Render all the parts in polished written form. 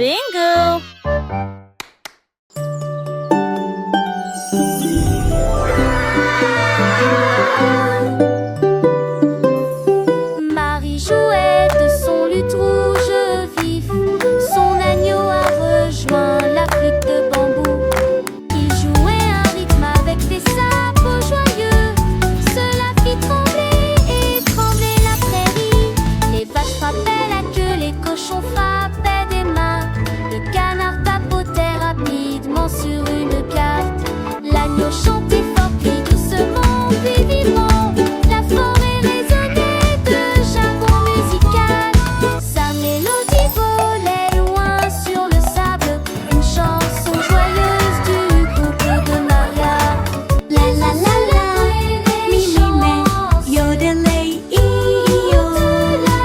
Bingo! Marie jouait de son luth rouge vif. Son agneau a rejoint la flûte de bambou. Il jouait un rythme avec des sabots joyeux. Cela fit trembler et trembler la prairie. Les vaches frappaient la queue, les cochons frappaient des mains. Le canard tapotait rapidement sur une carte. L'agneau chantait fort, puis doucement, puis vivement. La forêt résonnait de jargon musical. Sa mélodie volait loin sur le sable. Une chanson joyeuse du couple de Maria. La la la la, mi mi me, yodelay yo. Toute la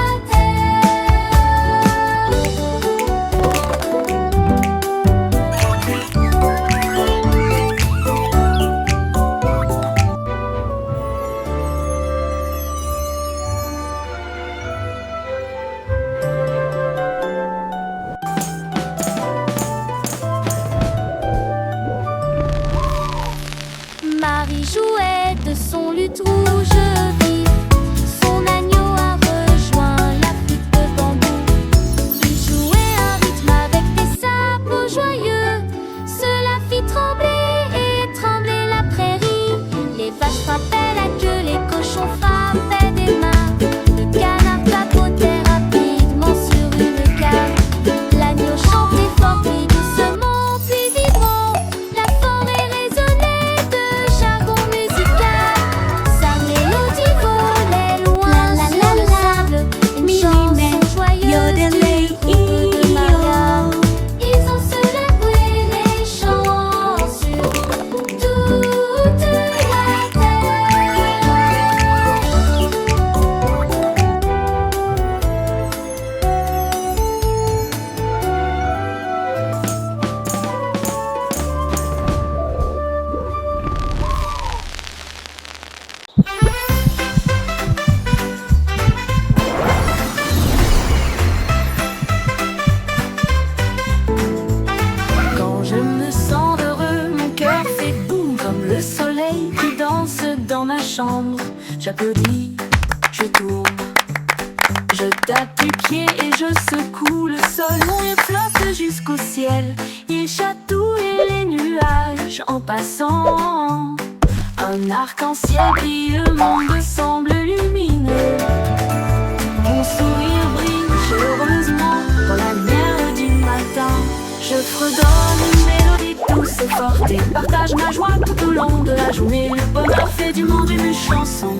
Marie jouait de son luth rouge vif. Son agneau a rejoint la flûte de bambou. Il jouait un rythme avec des sabots joyeux. Cela fit trembler et trembler la prairie. Les vaches frappaient la queue, les cochons frappaient des mains. Le canard tapotait rapidement sur une carte. L'agneau chantait fort, puis doucement, puis vibrant. La forêt résonnait de jargon musical. Sa mélodie volait loin sur le sable. Une chanson joyeuse du couple de Maria. Ils ont célébré les chants sur toute la terre. Quand je me sens heureux, mon cœur fait boum comme le soleil qui danse dans ma chambre. J'applaudis, je tourne, je tape du pied et je secoue le sol. Mon rire flotte jusqu'au ciel, il chatouille les nuages en passant. Un arc-en-ciel brille, le monde semble lumineux. Mon sourire brille chaleureusement dans la lumière du matin. Je fredonne une mélodie douce et forte et partage ma joie tout au long de la journée. Le bonheur fait du monde une chanson.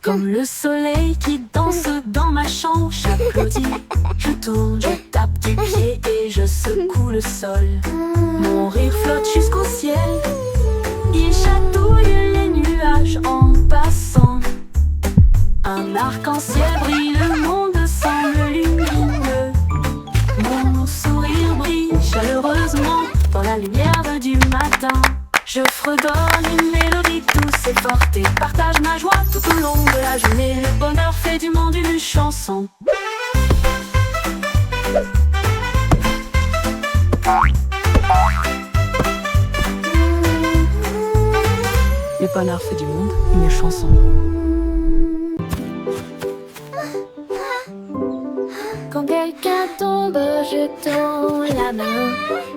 Comme le soleil qui danse dans ma chambre, j'applaudis, je tourne, je tape du pied et je secoue le sol. Mon rire flotte jusqu'au ciel, il chatouille les nuages en passant. Un arc-en-ciel brille, le monde semble lumineux. Mon sourire brille chaleureusement dans la lumière du matin. Je fredonne une mélodie douce et forte et partage ma joie tout au long de la journée. Le bonheur fait du monde une chanson. Le bonheur fait du monde une chanson. Quand quelqu'un tombe, je tends la main.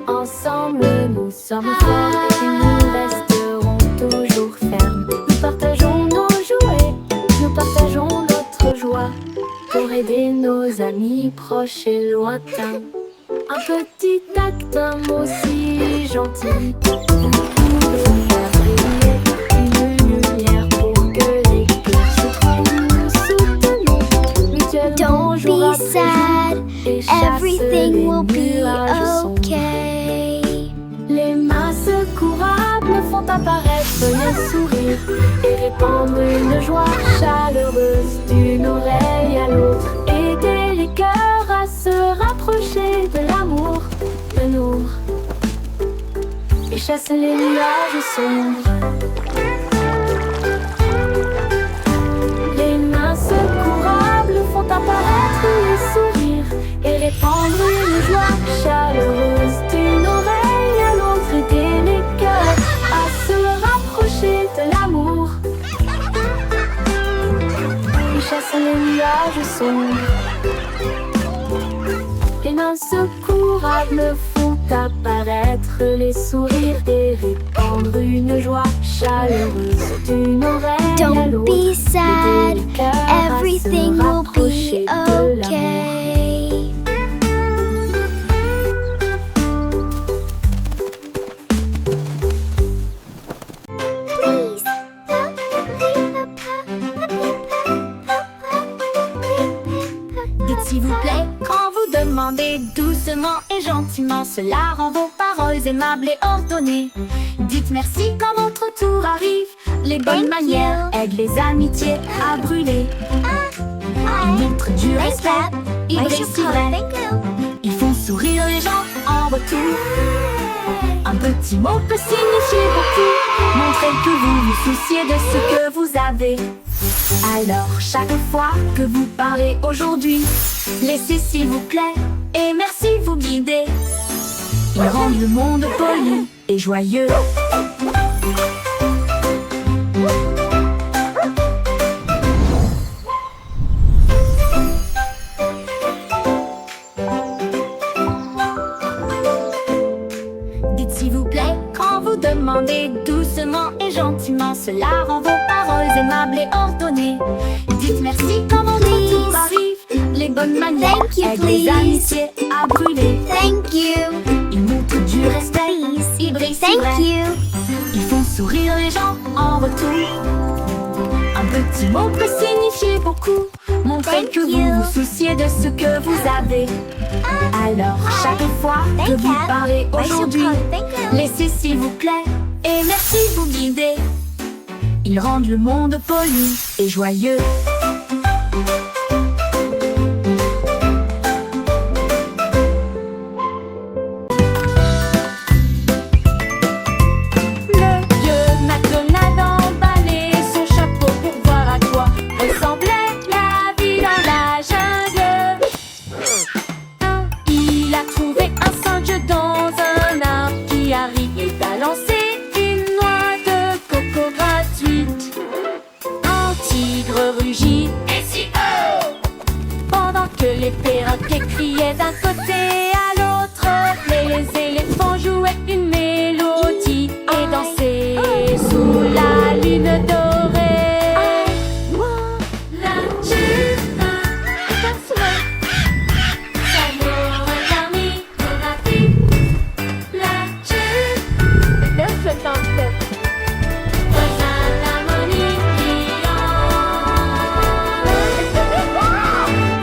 Ensemble, nous sommes forts et nous resterons toujours fermes. Nous partageons nos jouets, nous partageons notre joie pour aider nos amis proches et lointains. Un petit acte, un mot si gentil. Vous pouvez faire briller une lumière pour que les cœurs se trouvent. Nous soutenons mutuellement jour Don't be après sad, jour et chasse everything les will be nuages sombres. okay. Les mains secourables font apparaître les sourires et répandre une joie chaleureuse d'une oreille à l'autre. Aider les cœurs à se rapprocher de l'amour, de nous. Et et chasse les nuages sombres. Les mains secourables font apparaître les sourires et répandre une joie chaleureuse d'une oreille à l'autre, aider les cœurs à se rapprocher de l'amour. Ils chassent les nuages sombres. Les mains secourables font apparaître les sourires et répandre une joie chaleureuse d'une oreille à Don't l'autre. be sad, Aider les cœurs à se everything will rapprocher be de l'amour. okay. Please. Dites s'il vous plaît quand vous demandez doucement et gentiment. Cela rend vos paroles aimables et ordonnées. Dites merci quand votre tour arrive. Les bonnes Thank manières you. aident les amitiés à brûler. Ils montrent du respect, ils réussiraient. Thank you. Ils font sourire les gens en retour. Un petit mot peut signifier beaucoup. Montrez que vous vous souciez de ce que vous avez. Alors chaque fois que vous parlez aujourd'hui, laissez s'il vous plaît et merci vous guider. Ils rendent le monde poli et joyeux. Dites s'il vous plaît quand vous demandez doucement et gentiment. Cela rend vos paroles aimables et ordonnées. Dites merci quand votre tour arrive. Les bonnes manières Thank you, aident les please. amitiés à brûler. Thank you. Ils montrent du respect, Please. ils brillent si Thank vrai. you. Ils font sourire les gens en retour. Un petit mot peut signifier beaucoup. Montrez Thank que vous you. vous souciez de ce que vous avez. Alors chaque fois que Thank vous you. parlez I should aujourd'hui, call it. Thank you. laissez s'il vous plaît et merci vous guider. Ils rendent le monde poli et joyeux. Le vieux McDonald emballait son chapeau pour voir à quoi ressemblait la vie dans la jungle. Il a trouvé un singe dans un arbre qui a ri et balancé une noix de coco gratuite. Un tigre rugit et si pendant que les perroquets criaient d'un côté à l'autre. Les éléphants jouaient une mélodie et dansaient sous la lune dorée. La lune s'amour éterni de la vie. La lune rejoint l'harmonie brillante.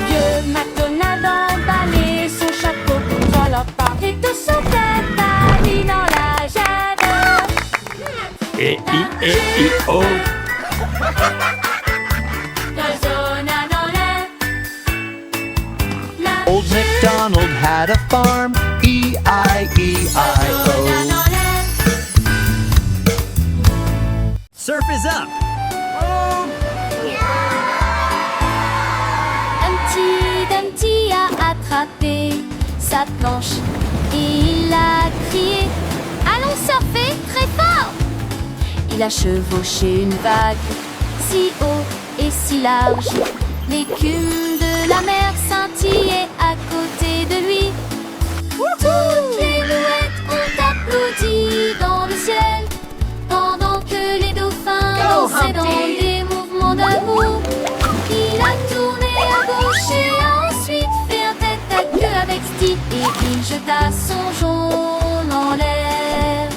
Vieux McDonald emballait son chapeau pour leur parler de son tête à lui dans la jungle. E-I-E-I-O. Résonna dans l'air. La Old MacDonald had a farm, résonna E-I-E-I-O. dans l'air. Surf is up! Humpty Dumpty a attrapé sa planche et il a crié allons surfer très fort. Il a chevauché une vague si haut et si large. L'écume de la mer scintillait à côté de lui. Toutes les mouettes ont applaudi dans le ciel pendant que les dauphins dansaient dans des mouvements d'amour. Il a tourné à gauche et ensuite fait un tête à queue avec Steve et il jeta son jaune en l'air.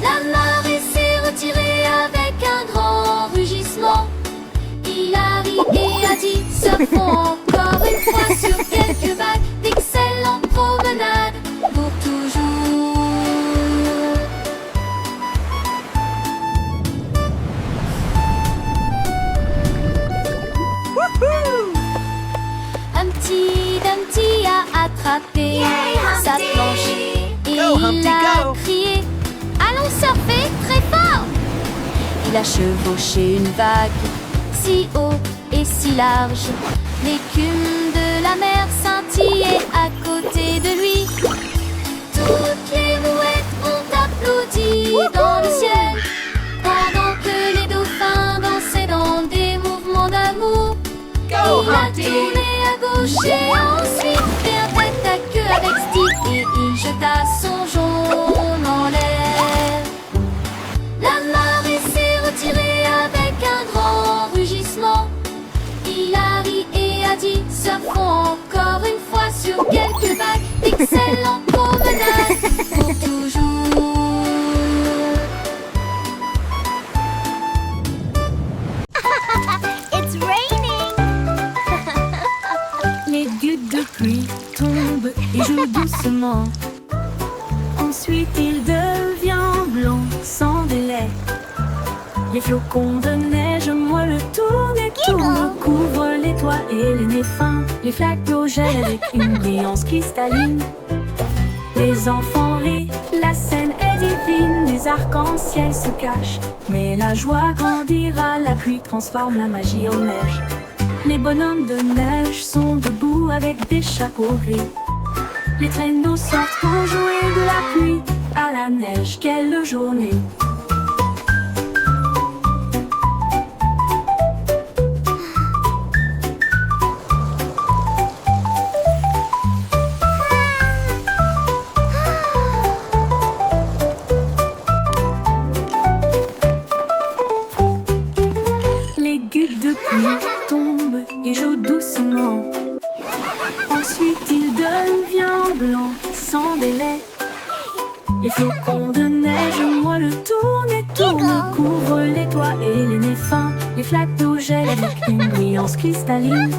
La marée s'est retirée avec un grand rugissement. Il a ri et a dit surfons encore une fois sur quelques vagues. D'excellentes promenades pour toujours. Humpty Dumpty a attrapé sa planche et Go, Humpty, il a go. crié il a chevauché une vague, si haut et si large. L'écume de la mer scintillait à côté de lui. Toutes les mouettes ont applaudi dans le ciel, pendant que les dauphins dansaient dans des mouvements d'amour. Il a tourné à gauche et ensuite fait un tête à queue avec Steve et il jeta son jaune en l'air. La marée s'est retirée avec un grand rugissement. Il a ri et a dit: surfons encore une fois sur quelques vagues. D'excellentes promenades pour toujours. It's raining. Les gouttes de pluie tombent et jouent doucement. Ensuite il devient blanc sans délai. Les flocons de neige moelleux tournent et tournent, couvrent les toits et les nez fins. Les flaques d'eau gèlent avec une brillance cristalline. Les enfants rient, la scène est divine. Les arcs-en-ciel se cachent, mais la joie grandira. La pluie transforme la magie en neige. Les bonhommes de neige sont debout avec des chapeaux gris. Les traîneaux sortent pour jouer de la pluie à la neige. Quelle journée! Les gouttes de pluie tombent et jouent doucement. Ensuite il devient blanc sans délai. Les flocons de neige moelleux tournent et tournent, couvrent les toits et les nez fins. Les flaques d'eau gèlent avec une brillance cristalline.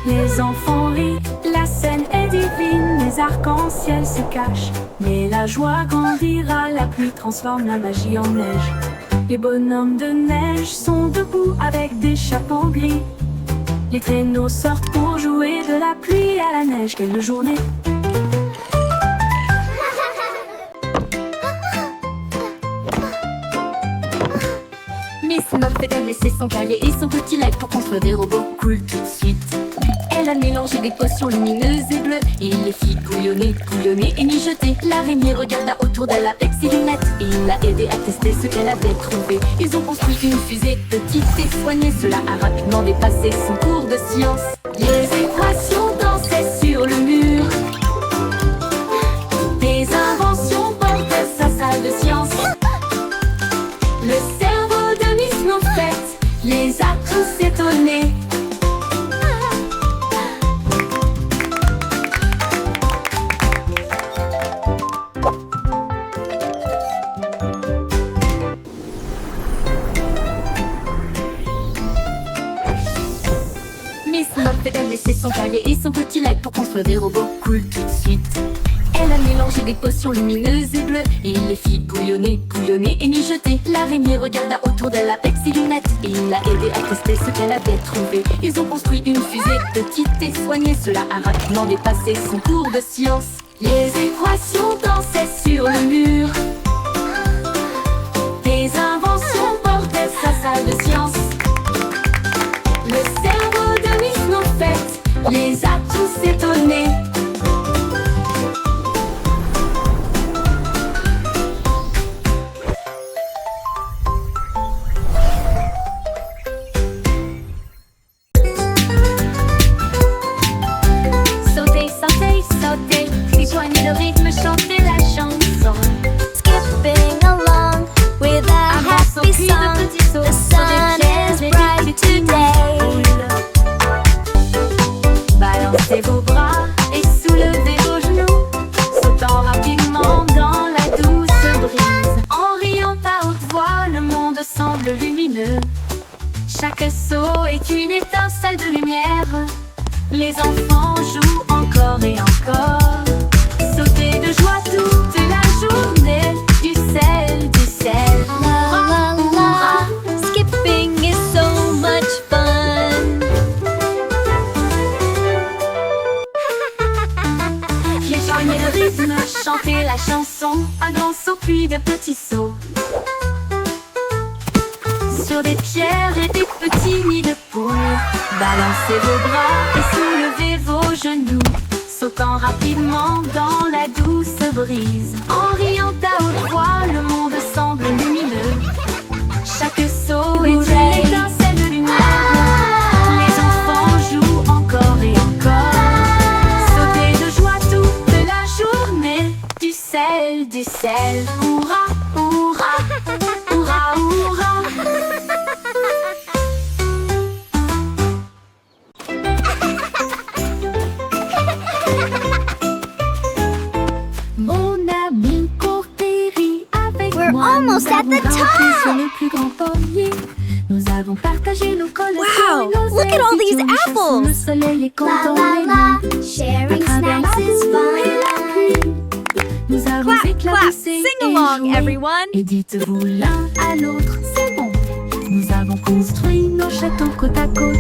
Les enfants rient, la scène est divine. Les arcs-en-ciel se cachent, mais la joie grandira. La pluie transforme la magie en neige. Les bonhommes de neige sont debout avec des chapeaux gris. Les traîneaux sortent pour jouer de la pluie à la neige. Quelle journée! Miss Muffet a laissé son cahier et son petit lac pour construire des robots cool tout de suite. Elle a mélangé des potions lumineuses et bleues et les fit bouillonner, bouillonner et mijoter. L'araignée regarda autour d'elle avec ses lunettes et il l'a aidé à tester ce qu'elle avait trouvé. Ils ont construit une fusée petite et soignée. Cela a rapidement dépassé son cours de science. Les équations dansaient sur le mur. Des inventions portaient sa salle de science. Le cerveau de Miss Muffet les a tous étonnés. Miss Muffet a laissé son cahier et son petit lac pour construire des robots cool tout de suite. Elle a mélangé des potions lumineuses et bleues et il les fit bouillonner, bouillonner et mijoter. L'araignée regarda autour d'elle avec ses lunettes et il l'a aidé à tester ce qu'elle avait trouvé. Ils ont construit une fusée petite et soignée. Cela a rapidement dépassé son cours de science. Les équations dansaient sur le mur. Des inventions portaient sa salle de science. Le cerveau de Miss Muffet les a tous étonnés. Sautez, sautez, sautez, rejoignez le rythme, chantez la chanson. Skipping along with a happy song. The sun is bright today. Balancez vos bras et soulevez vos genoux, sautant rapidement dans la douce brise. En riant à haute voix, le monde semble lumineux. Chaque saut est une étincelle de lumière. Les enfants jouent encore et encore. Sautez de joie toute la journée. Du sel, du sel. La la la, skipping is so much fun. Rejoignez le rythme, chantez la chanson. Un grand saut puis de petits sauts. sur des pierres et des petits nids de poules. Balancez vos bras et soulevez vos genoux, sautant rapidement dans la douce brise. En riant à haute voix, le monde semble lumineux. Chaque saut est une étincelle de lumière. Les enfants jouent encore et encore. Sauter de joie toute la journée. Du sel, hurrah, hurrah, hurrah, hurrah. Mon ami court et rit avec We're moi. almost Nous at the avons grimpé top. sur le plus grand pommier. Nous avons partagé nos collations Wow, et nos look at all these institutions. apples. Le soleil est La content la et la, nous. sharing À travers snacks la is boue et la fun. pluie, nous avons Clap, clap, éclaboussé sing et along, joué. everyone. Et dites-vous l'un à l'autre, c'est bon. Nous avons construit nos châteaux côte à côte.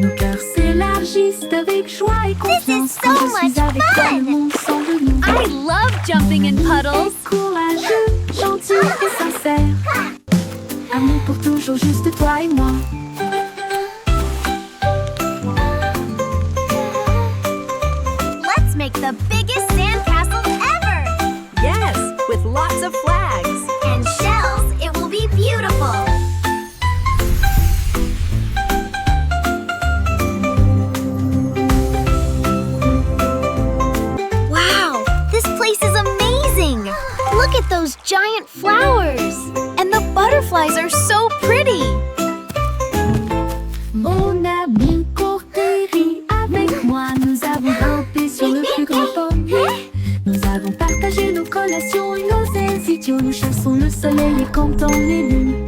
Nos cœurs s'élargissent avec joie et confiance. so Quand je suis much avec toi, fun. le monde semble nouveau. I love jumping in puddles. Courageux, gentil et sincère. Amour pour toujours, juste toi et moi. Let's make the biggest sandcastle ever. Yes, with lots of flags. And shells, it will be beautiful. Wow, this place is amazing. Look at those giant flowers. And the butterflies are so pretty. Mon ami court et rit avec moi. Nous avons grimpé sur le plus grand pommier. Nous avons partagé nos collations et nos ailes idiots. Nous chassons le soleil et comptons les lunes.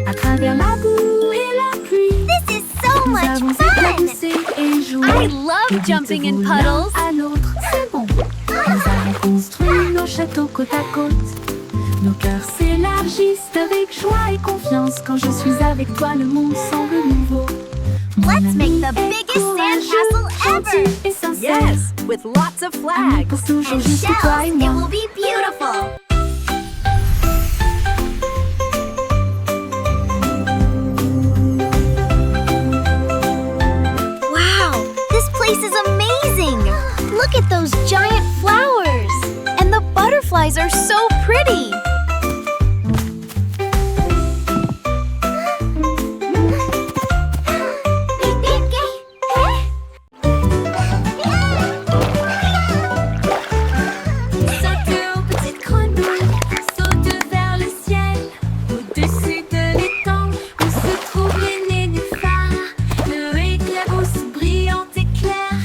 À travers la boue et la pluie, This is so nous much avons fun. éclaboussé et joué. I Et love jumping in dites-vous l'un puddles. à l'autre, c'est bon. Nous avons construit nos châteaux côte à côte. Nos cœurs s'élargissent avec joie et confiance. Quand je suis avec toi, le monde semble nouveau. Mon Let's make ami the est biggest courageux, sandcastle gentil ever. et sincère. Yes, with lots of Amour flags. pour toujours, And juste toi et shells, it moi. will be beautiful. Wow, this place is amazing. Look at those giant flowers. And the butterflies are so pretty. Saute aux petites grenouilles, saute vers le ciel, au-dessus de l'étang où se trouvent les nénuphars. Le éclabousse brillante et claire,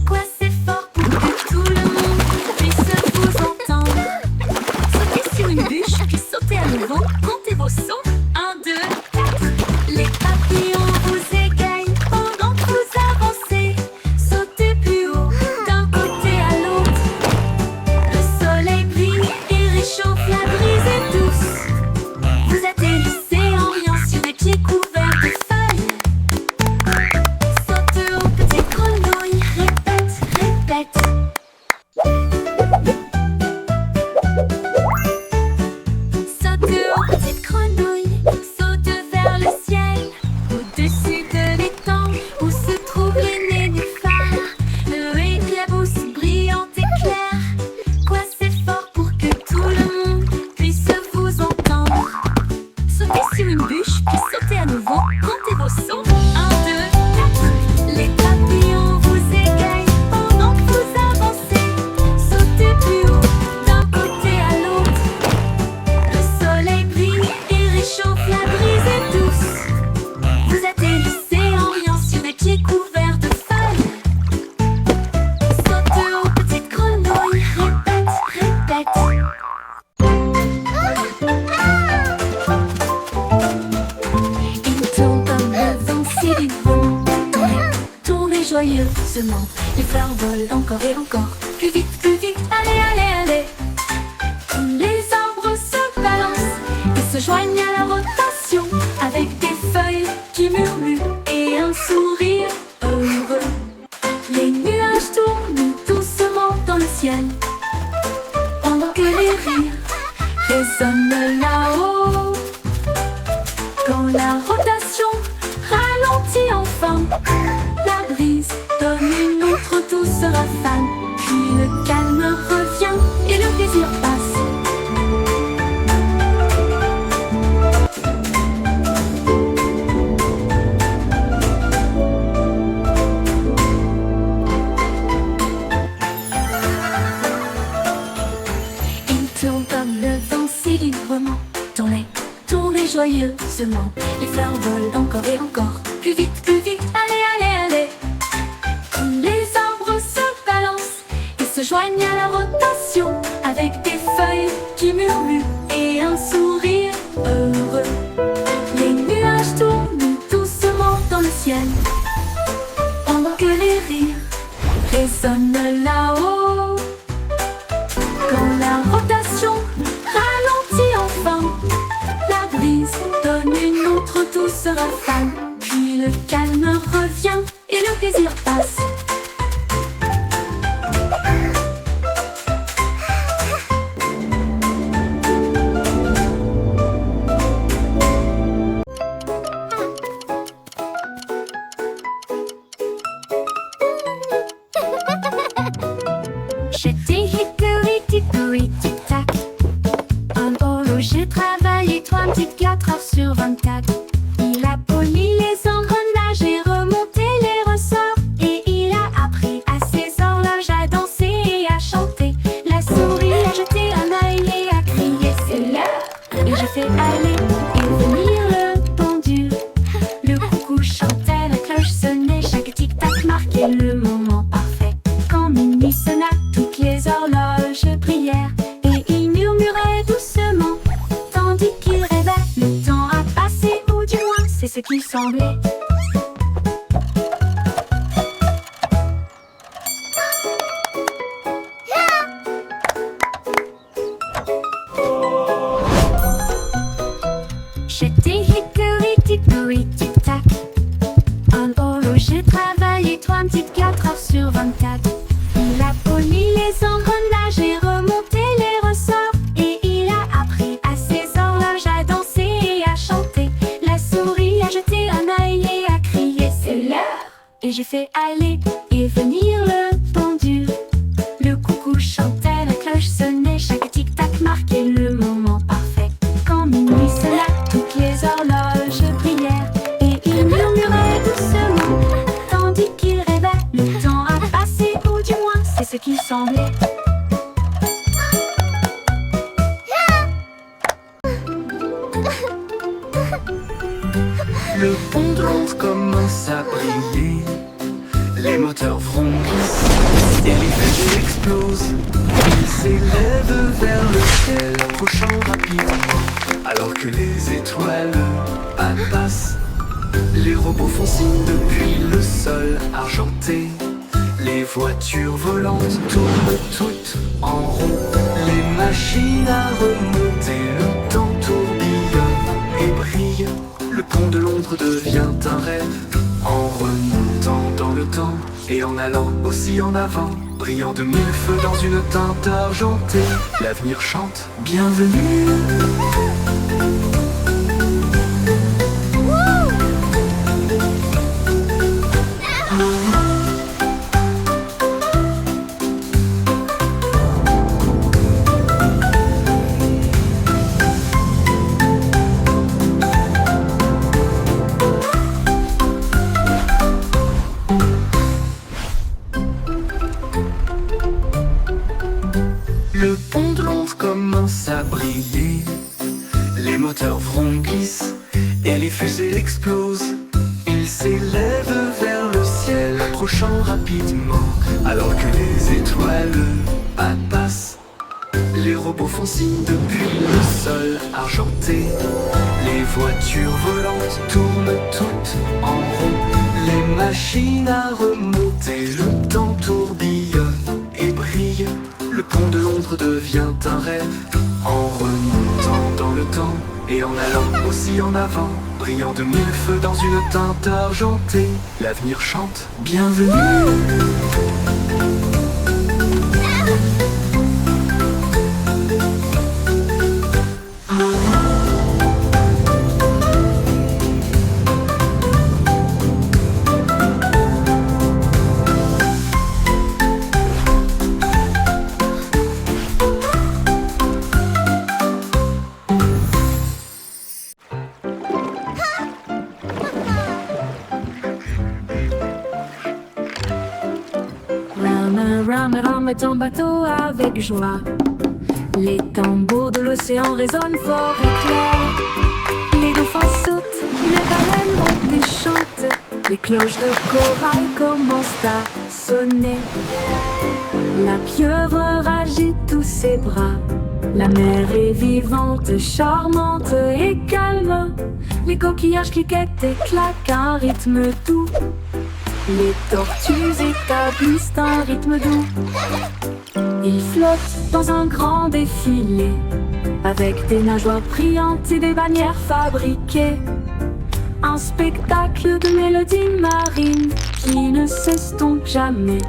quoi c'est fort pour que tout le monde puisse vous entendre. Sautez sur une bûche, puis sautez à nouveau, comptez vos sauts, 1, 2, 4. Les papillons vous égayent pendant que vous avancez. Sautez plus haut, d'un côté à l'autre. Le soleil brille et réchauffe, la brise est douce. Vous atterrissez en riant sur des pieds couverts de feuilles. Saute aux petites grenouilles, répète, répète. Saute aux petites grenouilles, saute vers le ciel, au-dessus de l'étang où se trouvent les nénuphars. Le éclabousse brillante et claire, quoi c'est fort pour que tout le monde puisse vous entendre. Sautez sur une bûche, puis sautez à nouveau, comptez vos sauts, 1, 2, 4. Les papillons vous égayent pendant que vous avancez. Sautez plus haut, d'un côté à l'autre. Le soleil brille et réchauffe, la brise est douce. Vous atterrissez en riant sur des pieds couverts de feuilles. Saute aux petites grenouilles, répète, répète. Il tourne comme le vent si vite vent. Tournez joyeusement, les fleurs volent encore et encore. Plus vite, allez, allez, allez. Tous les arbres se balancent et se joignent à la rotation, avec des feuilles qui murmurent et un sourire heureux. Les nuages tournent doucement dans le ciel, pendant que les rires résonnent là-haut. Quand la plaisir passe. Il tourne comme le vent si librement. Tournez joyeusement. Les fleurs volent encore et encore. Plus vite, allez, allez, allez. Tous les arbres se balancent et se joignent à la rotation, avec des feuilles qui murmurent et un sourire heureux. Les nuages tournent doucement dans le ciel, pendant que les rires résonnent là-haut. Quand la rotation ralentit enfin, la brise donne une autre douce rafale. Puis le calme revient et le plaisir passe. J'étais hickory tic-tac. Un holo, j'ai travaillé 24 heures sur 24. Il a poli les engrenages et remonté les ressorts. Et il a appris à ses horloges à danser et à chanter. La souris a jeté un œil et a crié c'est l'heure. Et j'ai fait aller et venir le pendule. Le coucou chantait, la cloche sonnait, chaque tic-tac marquait le moment parfait. Quand minuit sonna, toutes les horloges brillèrent et il murmurait doucement, tandis qu'il rêvait. Le temps a passé, ou du moins c'est ce qu'il semblait. J'étais hickory tic-tac. Un holo, j'ai travaillé 24 heures sur 24. Il a poli les engrenages et remonté les ressorts. Et il a appris à ses horloges à danser et à chanter. La souris a jeté un œil et a crié c'est l'heure. Et j'ai fait aller et venir le pendule. Le coucou chantait, la cloche sonnait, chaque tic-tac marquait le moment parfait. Quand minuit sonna, toutes les horloges brillèrent et il murmurait doucement, tandis qu'il rêvait. Le temps a passé, ou du moins c'est ce qu'il semblait. Le pont de Londres commence à briller. Les moteurs vrombissent et les fusées explosent. Ils s'élèvent vers le ciel, approchant rapidement, alors que les étoiles passent. Les robots font signe depuis le sol argenté. Les voitures volantes tournent toutes en rond. Les machines à remonter, le temps tourbillonne et brille. Le pont de Londres devient un rêve, en remontant dans le temps et en allant aussi en avant, brillant de mille feux dans une teinte argentée. L'avenir chante, bienvenue. Le pont de Londres commence à briller. Les moteurs vrombissent et les fusées explosent. Ils s'élèvent vers le ciel, approchant rapidement, alors que les étoiles passent. Les robots font signe depuis le sol argenté. Les voitures volantes tournent toutes en rond. Les machines à remonter, le temps tourbillonne et brille. Le pont de Londres devient un rêve, en remontant dans le temps et en allant aussi en avant, brillant de mille feux dans une teinte argentée. L'avenir chante, bienvenue. est en bateau avec joie. Les tambours de l'océan résonnent fort et clair. Les dauphins sautent, les baleines montent et chantent. Les cloches de corail commencent à sonner. La pieuvre agite tous ses bras. La mer est vivante, charmante et calme. Les coquillages cliquettent et claquent un rythme doux. Les tortues établissent un rythme doux. Ils flottent dans un grand défilé, avec des nageoires brillantes et des bannières fabriquées. Un spectacle de mélodies marines qui ne s'estompe jamais.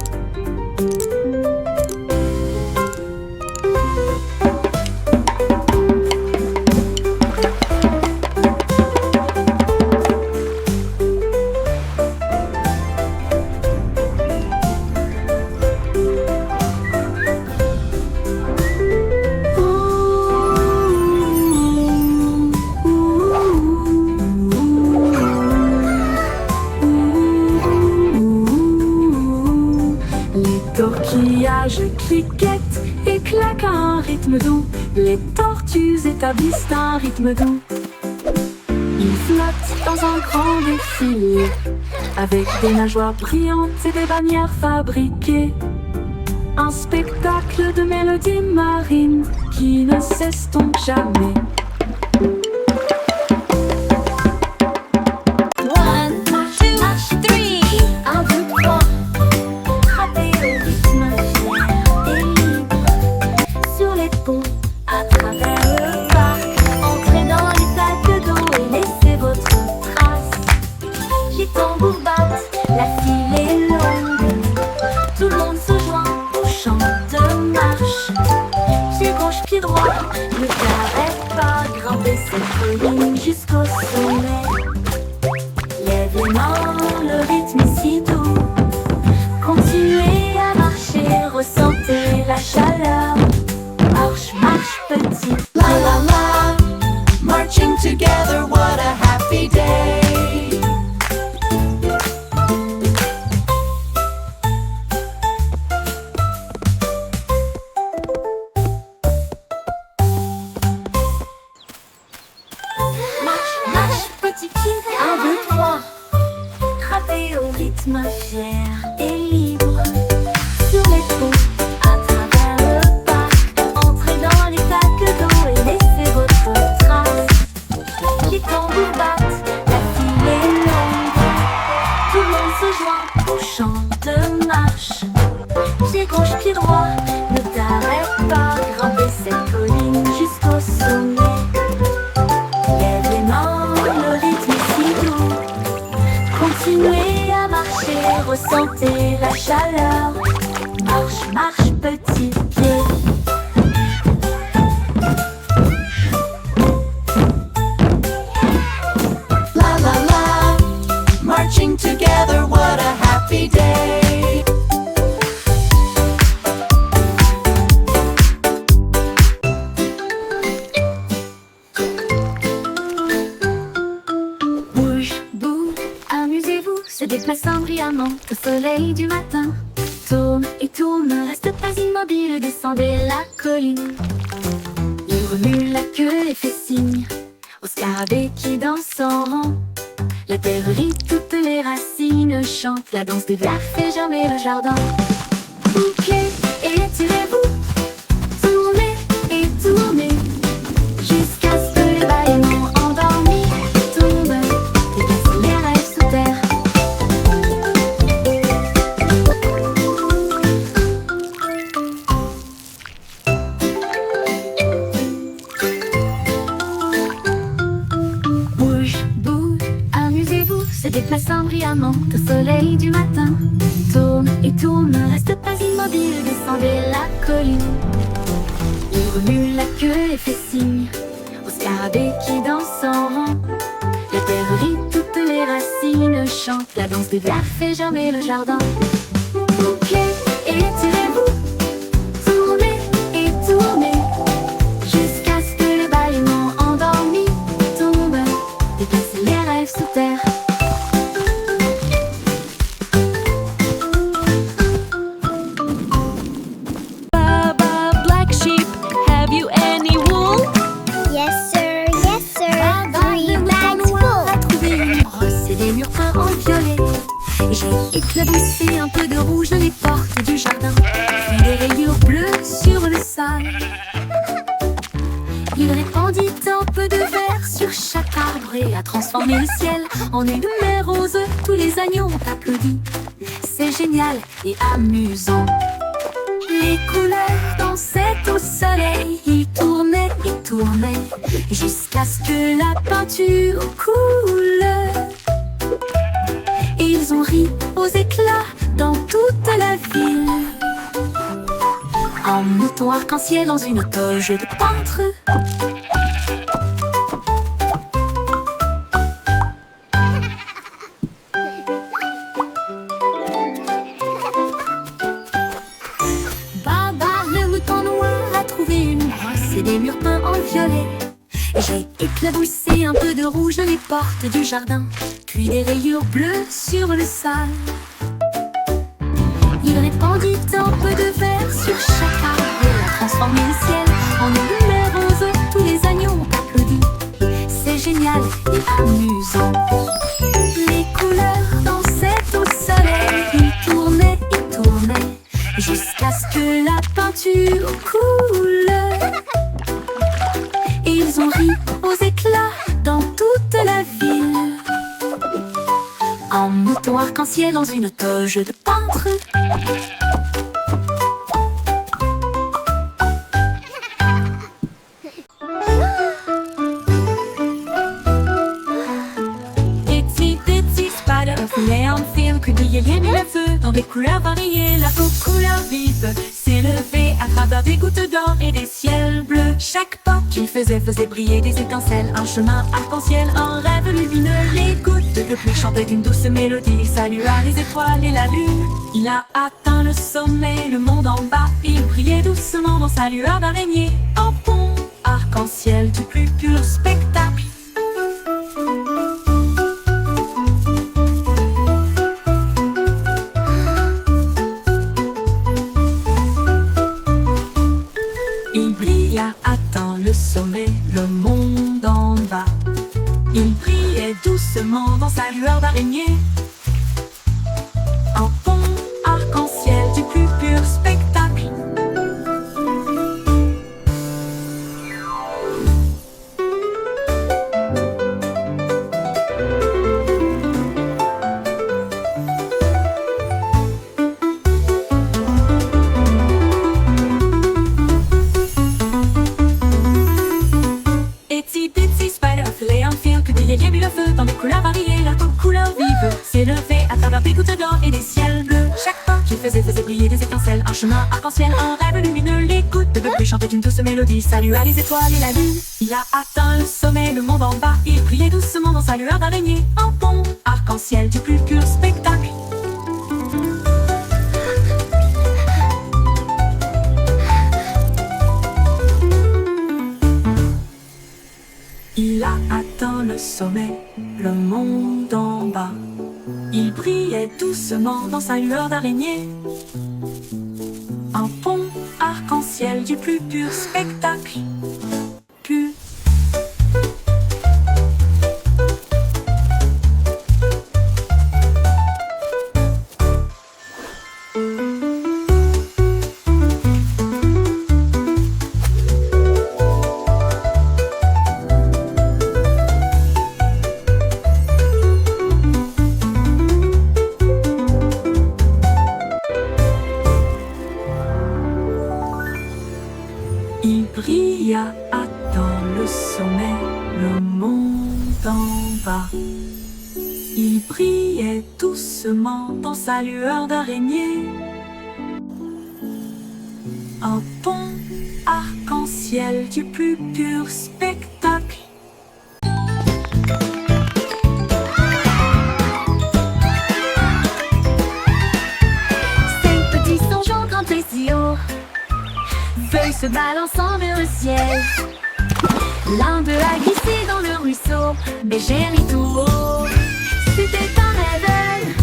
Torquillages cliquettent et claquent à un rythme doux. Les tortues établissent un rythme doux. Ils flottent dans un grand défilé, avec des nageoires brillantes et des bannières fabriquées. Un spectacle de mélodies marines qui ne s'estompe jamais. One, two, three. Un, deux, trois. Frappez au rythme fier et libre. Sur les ponts, à travers le parc. Entrez dans les sacs d'eau et laissez votre trace. Les tambours battent, la file est longue. Tout le monde se joint au chant de marche. Pied gauche, pied droit, ne t'arrête pas. Grimper cette colline jusqu'au sommet. Lève les mains, le rythme est si doux. Continuez à marcher, ressentez la chaleur. Marche, marche petit. La la la, marching together, what a happy day. Marche, marche petit pied. Un, deux, trois. Frappez au rythme fier et libre. Sur les ponts, à travers le parc. Entrez dans les sacs d'eau et laissez votre trace. Les tambours battent, la file est longue. Tout le monde se joint au chant de marche. Pied gauche, pied droit, ne t'arrête pas. Grimper cette colline jusqu'au sommet. Lève les mains, le rythme est si doux. Continuez à marcher, ressentez la chaleur. Marche, marche petit pied. La la la, marching together, what a happy day. Bouge, bouge, amusez-vous, se déplaçant brillamment au soleil du matin. Tourne et tourne, ne reste pas immobile, descendez la colline. Il remue la queue et fait signe au scarabée qui danse en rang. La terre rit, toutes les racines chantent, la danse des vers fait germer le jardin. Bouclez et tirez-vous, tournez et tournez, jusqu'à ce que les baleines endormis tombent et glacent les rêves sous terre. Bouge, bouge, amusez-vous, se déplaçant brillamment au soleil du matin. Tourne et tourne, ne reste pas immobile, descendez la colline. Il remue la queue et fait signe au scarabée qui danse en rang. La terre rit, toutes les racines chantent, la danse des vers fait germer le jardin. Bouclez et tirez-vous, tournez et tournez, jusqu'à ce que les baleines endormis tombent et glacent les rêves sous terre. éclaboussé un peu de rouge les portes du jardin, puis des rayures bleues sur le sol. Il répandit un peu de vert sur chaque arbre et a transformé le ciel en une mer rose. Tous les agneaux ont applaudi. C'est génial et amusant. Les couleurs dansaient au soleil. Ils tournaient et tournaient jusqu'à ce que la peinture coule. Ils ont ri aux éclats dans toute la ville. Un mouton arc-en-ciel dans une toge de peintre. Baba, le mouton noir, a trouvé une brosse et des murs peints en violet. J'ai éclaboussé un peu de rouge les portes du jardin, puis des rayures bleues sur le sol. Il répandit un peu de vert sur chaque arbre et a transformé le ciel en une mer rose. Tous les agneaux ont applaudi. C'est génial et amusant. Les couleurs dansaient au soleil. Ils tournaient et tournaient jusqu'à ce que la peinture coule. Ils ont ri aux éclats dans toute la ville. Un mouton arc-en-ciel dans une toge de peintre. Itsy bitsy spider voulait enfuir, criait mis le feu dans des couleurs variées. La couleur vive s'est levée à travers des gouttes d'or et des ciels bleus. Chaque pas qu'il faisait briller des étincelles. Un chemin arc-en-ciel, un rêve lumineux. Les gouttes de pluie chantaient une douce mélodie. Il salua les étoiles et la lune. Il a atteint le sommet, le monde en bas. Il brillait doucement dans sa lueur d'araignée. Un pont arc-en-ciel du plus pur spectacle. Il brille, a atteint le sommet, le monde en bas. Il brillait doucement dans sa lueur d'araignée. Un pont arc-en-ciel du plus pur spectacle. Itsy bitsy spider voulait enfuir, que des mis le feu dans des couleurs variées. La couleur vive s'est levée à travers des gouttes d'or et des ciels bleus. Chaque pas qu'il faisait briller des étincelles. Un chemin arc-en-ciel, un rêve lumineux. Les gouttes de pluie chantaient une douce mélodie. Salua les étoiles et la lune. Il a atteint le sommet, le monde en bas. Il brillait doucement dans sa lueur d'araignée. Un pont arc-en-ciel du plus pur spectacle. Il a atteint le sommet, le monde en bas. Il brillait doucement dans sa lueur d'araignée. Un pont arc-en-ciel du plus pur spectacle. Pur. Il brilla, atteint le sommet, le monde en bas. Il brillait doucement dans sa lueur d'araignée. Un pont arc-en-ciel du plus pur spectacle. Cinq petits songeons grand plaisir, feuilles se balançant vers le ciel. L'un d'eux a glissé dans le ruisseau, mais j'ai ri tout haut. C'était un rêve,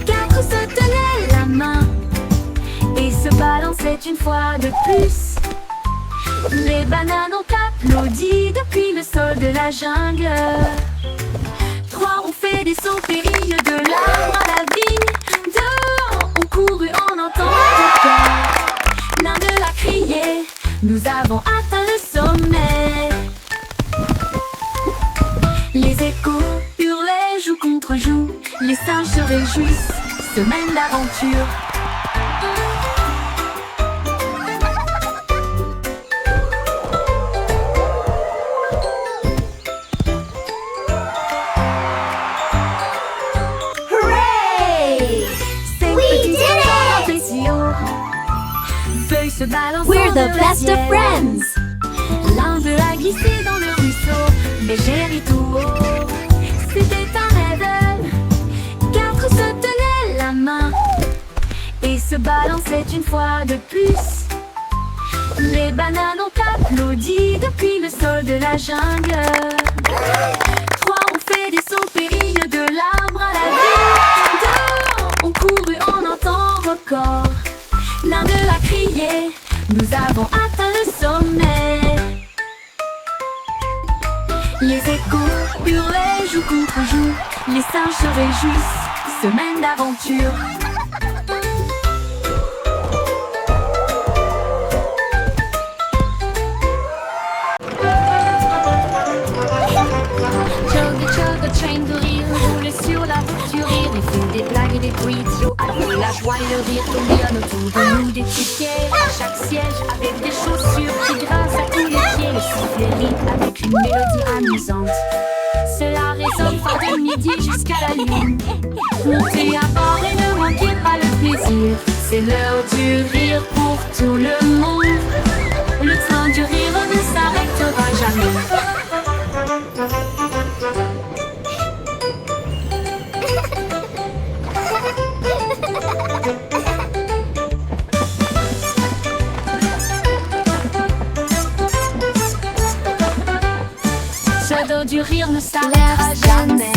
quatre se tenaient la main et se balançaient une fois de plus. Les bananes ont applaudi depuis le sol de la jungle. Trois ont fait des sauts périlles de l'arbre à la vigne. nous avons atteint le sommet. Les échos hurlaient joue contre joue, les singes se réjouissent, semaine d'aventure. Hooray! We did it! Précieux. Feuilles se balancent We're the dans le best of ciel. friends. L'un veut la glisser dans le ruisseau, mais j'ai ri tout haut. C'était un rêve. 4 se tenaient la main et se balançaient une fois de plus. Les bananes ont applaudi depuis le sol de la jungle. 3 ont fait des sauts périlleux de l'arbre à la vie. 2 ont couru en un temps record. L'un d'eux a crié, nous avons atteint le sommet. Les échos hurlaient joue contre joue, les singes se réjouissent, semaine d'aventure. Chug a train de rire roule sur la voiture, il fait des blagues et des bruits idiots. Alors la joie et le rire tournent autour de nous des tickets. Chaque siège avec des chaussures qui grincent à tous les pieds. Le sifflet rit avec une mélodie amusante. Cela résonne fort de midi jusqu'à la lune. Montez à bord et ne manquez pas le plaisir. C'est l'heure du rire pour tout le monde. Le train du rire ne s'arrêtera jamais. Ce dos du rire ne s'arrêtera jamais.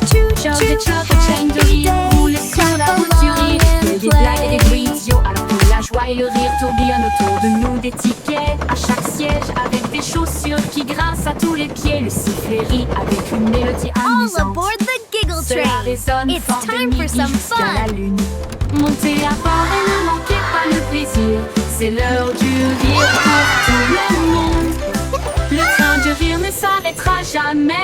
Chug et chug, chaîne de rire, roule sur la route du rire. Il y a des blagues et des bruits idiots, alors que la joie et le rire tourbillonnent autour de nous des tickets. À chaque siège avec des chaussures qui grincent à tous les pieds. Le sifflet rit avec une mélodie All amusante. aboard the Giggle Cela Train! résonne It's fort de time for midi some jusqu'à la fun! lune. Montez à bord et ne manquez pas le plaisir. C'est l'heure du rire pour tout le monde. Le train du rire ne s'arrêtera jamais.